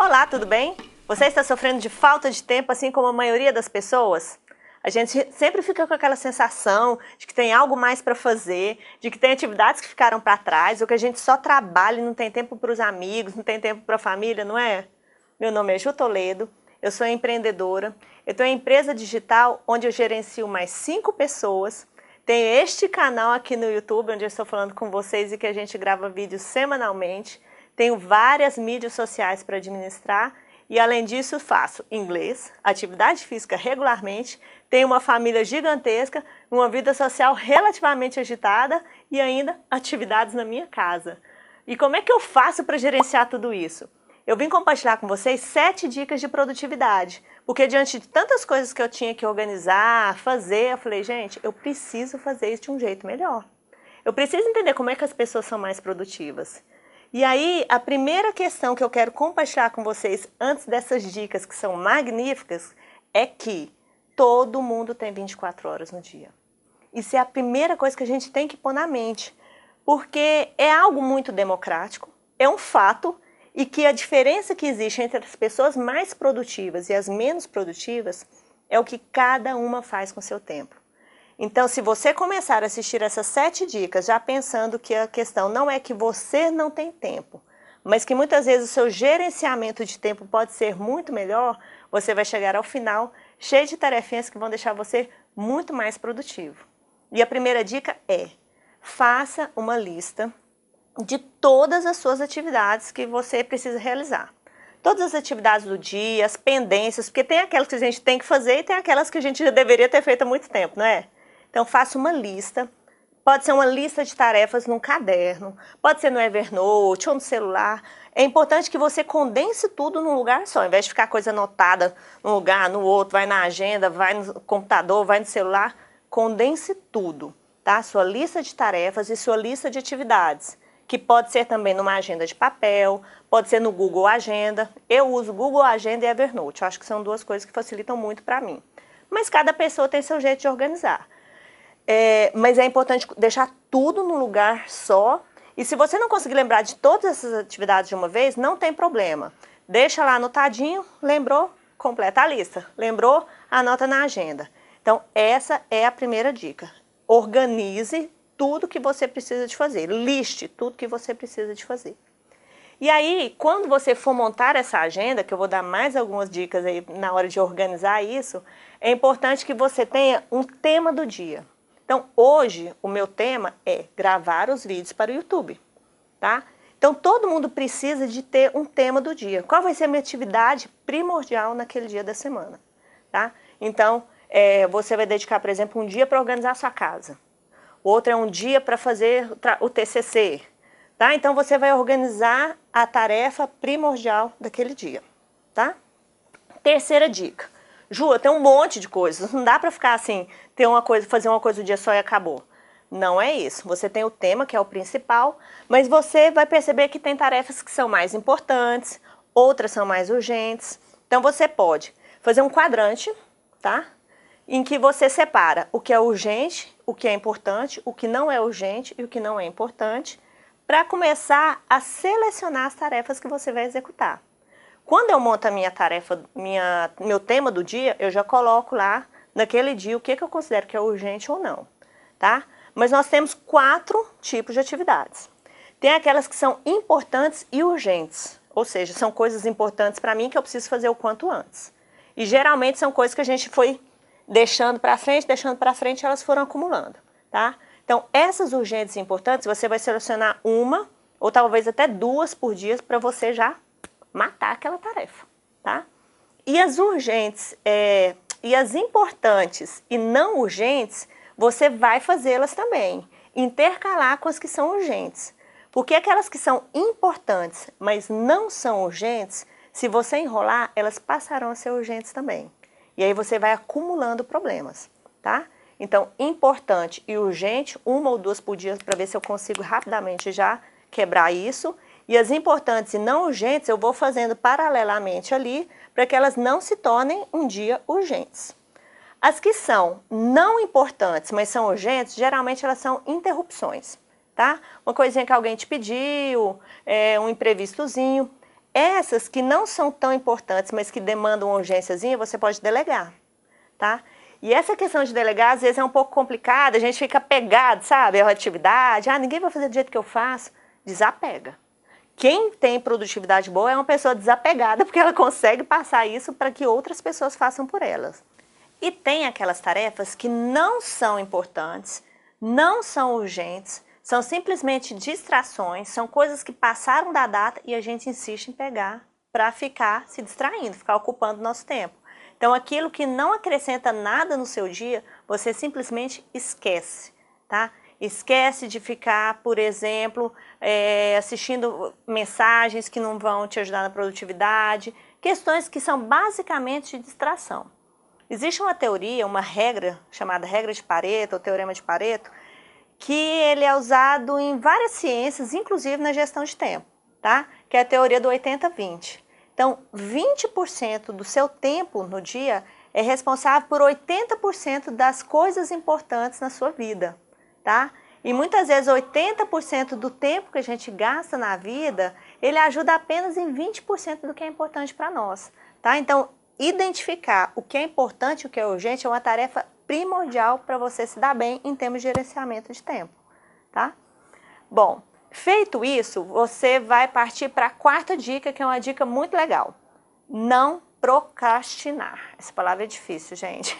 Olá, tudo bem? Você está sofrendo de falta de tempo, assim como a maioria das pessoas? A gente sempre fica com aquela sensação de que tem algo mais para fazer, de que tem atividades que ficaram para trás, ou que a gente só trabalha e não tem tempo para os amigos, não tem tempo para a família, não é? Meu nome é Ju Toledo, eu sou empreendedora, eu tenho uma empresa digital onde eu gerencio mais 5 pessoas, tenho este canal aqui no YouTube, onde eu estou falando com vocês e que a gente grava vídeos semanalmente, tenho várias mídias sociais para administrar e, além disso, faço inglês, atividade física regularmente, tenho uma família gigantesca, uma vida social relativamente agitada e ainda atividades na minha casa. E como é que eu faço para gerenciar tudo isso? Eu vim compartilhar com vocês 7 dicas de produtividade, porque diante de tantas coisas que eu tinha que organizar, fazer, eu falei, gente, eu preciso fazer isso de um jeito melhor. Eu preciso entender como é que as pessoas são mais produtivas. E aí, a primeira questão que eu quero compartilhar com vocês antes dessas dicas que são magníficas é que todo mundo tem 24 horas no dia. Isso é a primeira coisa que a gente tem que pôr na mente, porque é algo muito democrático, é um fato, e que a diferença que existe entre as pessoas mais produtivas e as menos produtivas é o que cada uma faz com o seu tempo. Então, se você começar a assistir essas 7 dicas já pensando que a questão não é que você não tem tempo, mas que muitas vezes o seu gerenciamento de tempo pode ser muito melhor, você vai chegar ao final cheio de tarefinhas que vão deixar você muito mais produtivo. E a primeira dica é, faça uma lista de todas as suas atividades que você precisa realizar. Todas as atividades do dia, as pendências, porque tem aquelas que a gente tem que fazer e tem aquelas que a gente já deveria ter feito há muito tempo, não é? Então faça uma lista, pode ser uma lista de tarefas num caderno, pode ser no Evernote ou no celular. É importante que você condense tudo num lugar só, ao invés de ficar coisa anotada num lugar, no outro, vai na agenda, vai no computador, vai no celular, condense tudo, tá? Sua lista de tarefas e sua lista de atividades, que pode ser também numa agenda de papel, pode ser no Google Agenda. Eu uso Google Agenda e Evernote, eu acho que são 2 coisas que facilitam muito para mim. Mas cada pessoa tem seu jeito de organizar. Mas é importante deixar tudo num lugar só. E se você não conseguir lembrar de todas essas atividades de uma vez, não tem problema. Deixa lá anotadinho, lembrou, completa a lista. Lembrou, anota na agenda. Então, essa é a primeira dica. Organize tudo que você precisa de fazer. Liste tudo que você precisa de fazer. E aí, quando você for montar essa agenda, que eu vou dar mais algumas dicas aí na hora de organizar isso, é importante que você tenha um tema do dia. Então, hoje, o meu tema é gravar os vídeos para o YouTube, tá? Então, todo mundo precisa de ter um tema do dia. Qual vai ser a minha atividade primordial naquele dia da semana, tá? Então, você vai dedicar, por exemplo, um dia para organizar a sua casa. O outro é um dia para fazer o TCC, tá? Então, você vai organizar a tarefa primordial daquele dia, tá? Terceira dica. Ju, eu tenho um monte de coisas, não dá para ficar assim, fazer uma coisa o dia só e acabou. Não é isso. Você tem o tema, que é o principal, mas você vai perceber que tem tarefas que são mais importantes, outras são mais urgentes. Então você pode fazer um quadrante, tá? Em que você separa o que é urgente, o que é importante, o que não é urgente e o que não é importante, para começar a selecionar as tarefas que você vai executar. Quando eu monto a minha tarefa, meu tema do dia, eu já coloco lá, naquele dia, o que eu considero que é urgente ou não, tá? Mas nós temos 4 tipos de atividades. Tem aquelas que são importantes e urgentes, ou seja, são coisas importantes para mim que eu preciso fazer o quanto antes. E geralmente são coisas que a gente foi deixando para frente, elas foram acumulando, tá? Então, essas urgentes e importantes, você vai selecionar uma, ou talvez até 2 por dia, para você já matar aquela tarefa, tá? E as urgentes, e as importantes e não urgentes, você vai fazê-las também, intercalar com as que são urgentes. Porque aquelas que são importantes, mas não são urgentes, se você enrolar, elas passarão a ser urgentes também. E aí você vai acumulando problemas, tá? Então, importante e urgente, 1 ou 2 por dia, para ver se eu consigo rapidamente já quebrar isso. E as importantes e não urgentes eu vou fazendo paralelamente ali para que elas não se tornem um dia urgentes. As que são não importantes, mas são urgentes, geralmente elas são interrupções, tá? Uma coisinha que alguém te pediu, um imprevistozinho. Essas que não são tão importantes, mas que demandam uma urgênciazinha, você pode delegar, tá? E essa questão de delegar, às vezes, é um pouco complicada, a gente fica apegado, sabe, à atividade, ninguém vai fazer do jeito que eu faço. Desapega. Quem tem produtividade boa é uma pessoa desapegada, porque ela consegue passar isso para que outras pessoas façam por elas. E tem aquelas tarefas que não são importantes, não são urgentes, são simplesmente distrações, são coisas que passaram da data e a gente insiste em pegar para ficar se distraindo, ficar ocupando nosso tempo. Então, aquilo que não acrescenta nada no seu dia, você simplesmente esquece, tá? Esquece de ficar, por exemplo, assistindo mensagens que não vão te ajudar na produtividade, questões que são basicamente de distração. Existe uma teoria, uma regra, chamada regra de Pareto, ou teorema de Pareto, que ele é usado em várias ciências, inclusive na gestão de tempo, tá? Que é a teoria do 80-20. Então, 20% do seu tempo no dia é responsável por 80% das coisas importantes na sua vida, tá? E muitas vezes 80% do tempo que a gente gasta na vida, ele ajuda apenas em 20% do que é importante para nós, tá? Então, identificar o que é importante e o que é urgente é uma tarefa primordial para você se dar bem em termos de gerenciamento de tempo, tá? Bom, feito isso, você vai partir para a quarta dica, que é uma dica muito legal. Não procrastinar. Essa palavra é difícil, gente.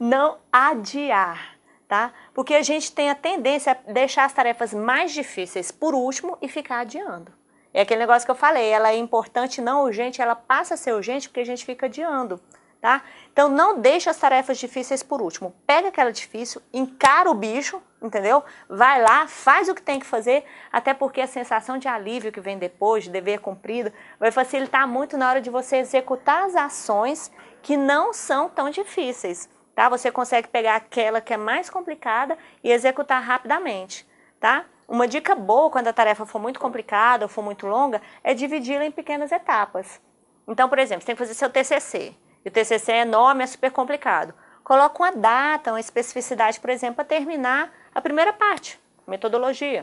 Não adiar, tá? Porque a gente tem a tendência a deixar as tarefas mais difíceis por último e ficar adiando. É aquele negócio que eu falei, ela é importante, não urgente, ela passa a ser urgente porque a gente fica adiando, tá? Então não deixa as tarefas difíceis por último. Pega aquela difícil, encara o bicho, entendeu? Vai lá, faz o que tem que fazer, até porque a sensação de alívio que vem depois, de dever cumprido, vai facilitar muito na hora de você executar as ações que não são tão difíceis, tá? Você consegue pegar aquela que é mais complicada e executar rapidamente, tá? Uma dica boa quando a tarefa for muito complicada ou for muito longa é dividi-la em pequenas etapas. Então, por exemplo, você tem que fazer seu TCC. E o TCC é enorme, é super complicado. Coloca uma data, uma especificidade, por exemplo, para terminar a primeira parte, metodologia.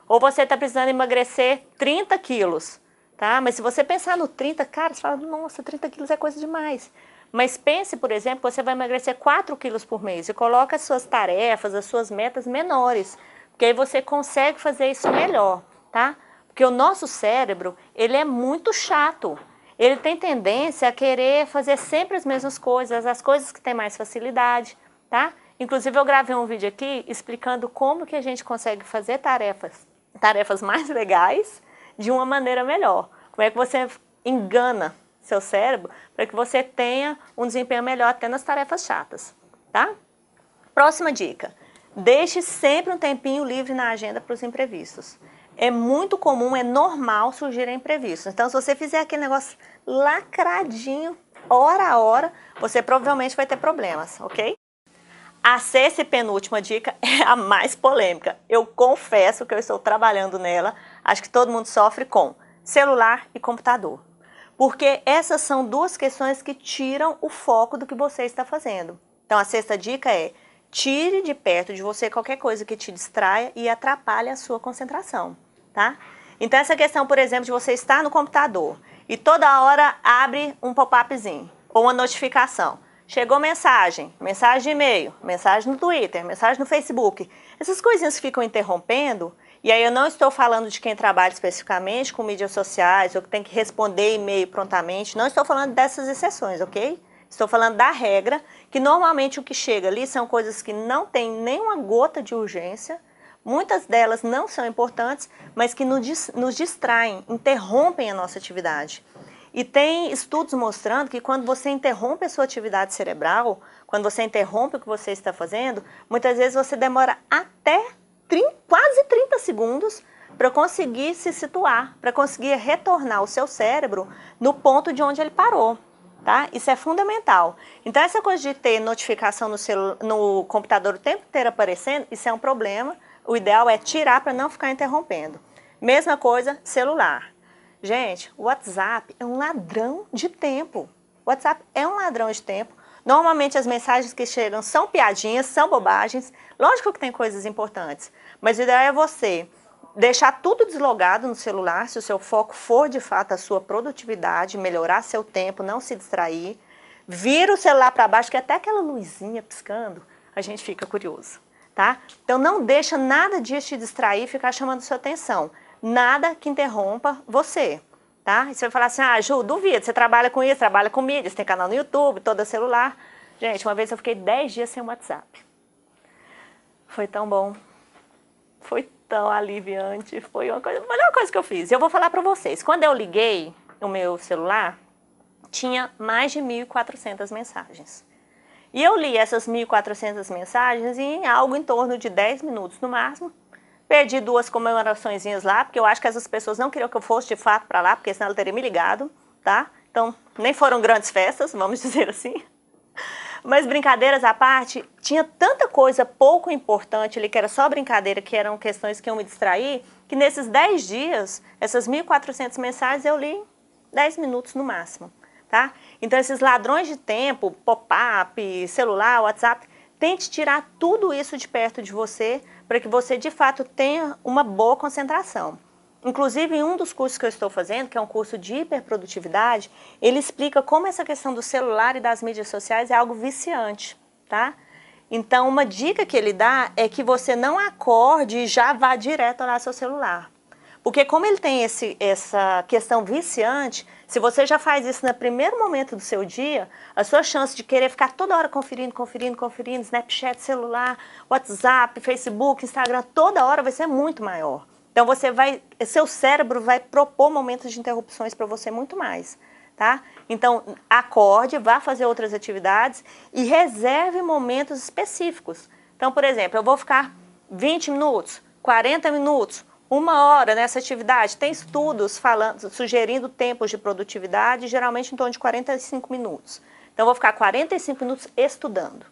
Ou você está precisando emagrecer 30 quilos, tá? Mas se você pensar no 30, cara, você fala, nossa, 30 quilos é coisa demais. Mas pense, por exemplo, que você vai emagrecer 4 quilos por mês e coloca as suas tarefas, as suas metas menores. Porque aí você consegue fazer isso melhor, tá? Porque o nosso cérebro, ele é muito chato. Ele tem tendência a querer fazer sempre as mesmas coisas, as coisas que têm mais facilidade, tá? Inclusive eu gravei um vídeo aqui explicando como que a gente consegue fazer tarefas mais legais de uma maneira melhor. Como é que você engana seu cérebro para que você tenha um desempenho melhor até nas tarefas chatas, tá? Próxima dica. Deixe sempre um tempinho livre na agenda para os imprevistos. É muito comum, é normal surgirem imprevistos. Então, se você fizer aquele negócio lacradinho, hora a hora, você provavelmente vai ter problemas, ok? A sexta e penúltima dica é a mais polêmica. Eu confesso que eu estou trabalhando nela. Acho que todo mundo sofre com celular e computador. Porque essas são duas questões que tiram o foco do que você está fazendo. Então, a sexta dica é: tire de perto de você qualquer coisa que te distraia e atrapalhe a sua concentração, tá? Então, essa questão, por exemplo, de você estar no computador e toda hora abre um pop-upzinho ou uma notificação. Chegou mensagem, mensagem de e-mail, mensagem no Twitter, mensagem no Facebook. Essas coisinhas que ficam interrompendo, e aí eu não estou falando de quem trabalha especificamente com mídias sociais ou que tem que responder e-mail prontamente, não estou falando dessas exceções, ok? Estou falando da regra, que normalmente o que chega ali são coisas que não tem nenhuma gota de urgência, muitas delas não são importantes, mas que nos distraem, interrompem a nossa atividade. E tem estudos mostrando que quando você interrompe a sua atividade cerebral, quando você interrompe o que você está fazendo, muitas vezes você demora até quase 30 segundos para conseguir se situar, para conseguir retornar o seu cérebro no ponto de onde ele parou. Tá? Isso é fundamental. Então, essa coisa de ter notificação no computador o tempo inteiro aparecendo, isso é um problema. O ideal é tirar para não ficar interrompendo. Mesma coisa, celular. Gente, o WhatsApp é um ladrão de tempo. O WhatsApp é um ladrão de tempo. Normalmente as mensagens que chegam são piadinhas, são bobagens. Lógico que tem coisas importantes, mas o ideal é você deixar tudo deslogado no celular, se o seu foco for de fato a sua produtividade, melhorar seu tempo, não se distrair. Vira o celular para baixo, que até aquela luzinha piscando, a gente fica curioso, tá? Então não deixa nada disso te distrair e ficar chamando sua atenção. Nada que interrompa você, tá? E você vai falar assim, ah, Ju, duvido, você trabalha com isso, trabalha com mídia, você tem canal no YouTube, todo celular. Gente, uma vez eu fiquei 10 dias sem WhatsApp. Foi tão bom. Foi tão aliviante, foi a melhor coisa que eu fiz. Eu vou falar para vocês, quando eu liguei o meu celular, tinha mais de 1.400 mensagens. E eu li essas 1.400 mensagens em algo em torno de 10 minutos no máximo. Perdi 2 comemoraçõezinhas lá, porque eu acho que essas pessoas não queriam que eu fosse de fato para lá, porque senão ela teria me ligado, tá? Então, nem foram grandes festas, vamos dizer assim. Mas brincadeiras à parte, tinha tanta coisa pouco importante ali, que era só brincadeira, que eram questões que iam me distrair, que nesses 10 dias, essas 1.400 mensagens eu li em 10 minutos no máximo, tá? Então esses ladrões de tempo, pop-up, celular, WhatsApp, tente tirar tudo isso de perto de você, para que você de fato tenha uma boa concentração. Inclusive, em um dos cursos que eu estou fazendo, que é um curso de hiperprodutividade, ele explica como essa questão do celular e das mídias sociais é algo viciante, tá? Então, uma dica que ele dá é que você não acorde e já vá direto olhar seu celular. Porque como ele tem essa questão viciante, se você já faz isso no primeiro momento do seu dia, a sua chance de querer ficar toda hora conferindo, Snapchat, celular, WhatsApp, Facebook, Instagram, toda hora vai ser muito maior. Então seu cérebro vai propor momentos de interrupções para você muito mais, tá? Então acorde, vá fazer outras atividades e reserve momentos específicos. Então, por exemplo, eu vou ficar 20 minutos, 40 minutos, 1 hora nessa atividade. Tem estudos sugerindo tempos de produtividade, geralmente em torno de 45 minutos. Então eu vou ficar 45 minutos estudando.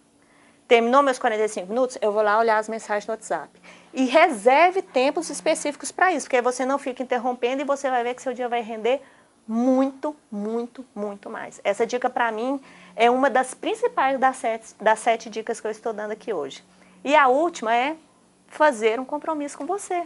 Terminou meus 45 minutos, eu vou lá olhar as mensagens no WhatsApp. E reserve tempos específicos para isso, porque aí você não fica interrompendo e você vai ver que seu dia vai render muito, muito, muito mais. Essa dica para mim é uma das principais das 7 dicas que eu estou dando aqui hoje. E a última é fazer um compromisso com você.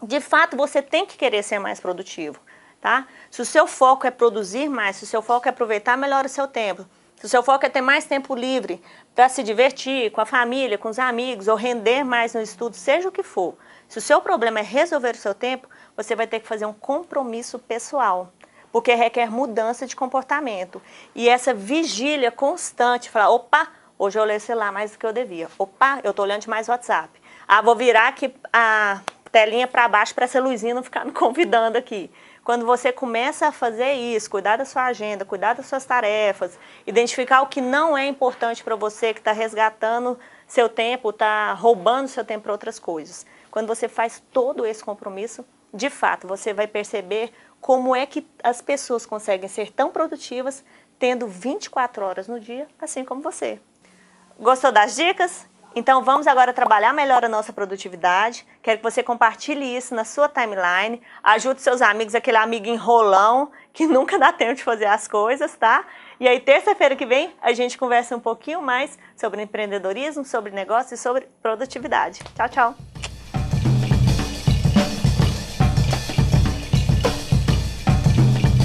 De fato, você tem que querer ser mais produtivo, tá? Se o seu foco é produzir mais, se o seu foco é aproveitar melhor o seu tempo, se o seu foco é ter mais tempo livre para se divertir com a família, com os amigos, ou render mais no estudo, seja o que for. Se o seu problema é resolver o seu tempo, você vai ter que fazer um compromisso pessoal, porque requer mudança de comportamento. E essa vigília constante, falar, opa, hoje eu olhei o celular mais do que eu devia. Opa, eu estou olhando demais o WhatsApp. Ah, vou virar aqui a telinha para baixo para essa luzinha não ficar me convidando aqui. Quando você começa a fazer isso, cuidar da sua agenda, cuidar das suas tarefas, identificar o que não é importante para você, que está resgatando seu tempo, está roubando seu tempo para outras coisas. Quando você faz todo esse compromisso, de fato, você vai perceber como é que as pessoas conseguem ser tão produtivas, tendo 24 horas no dia, assim como você. Gostou das dicas? Então vamos agora trabalhar melhor a nossa produtividade. Quero que você compartilhe isso na sua timeline, ajude seus amigos, aquele amigo enrolão que nunca dá tempo de fazer as coisas, tá? E aí terça-feira que vem a gente conversa um pouquinho mais sobre empreendedorismo, sobre negócio e sobre produtividade. Tchau, tchau!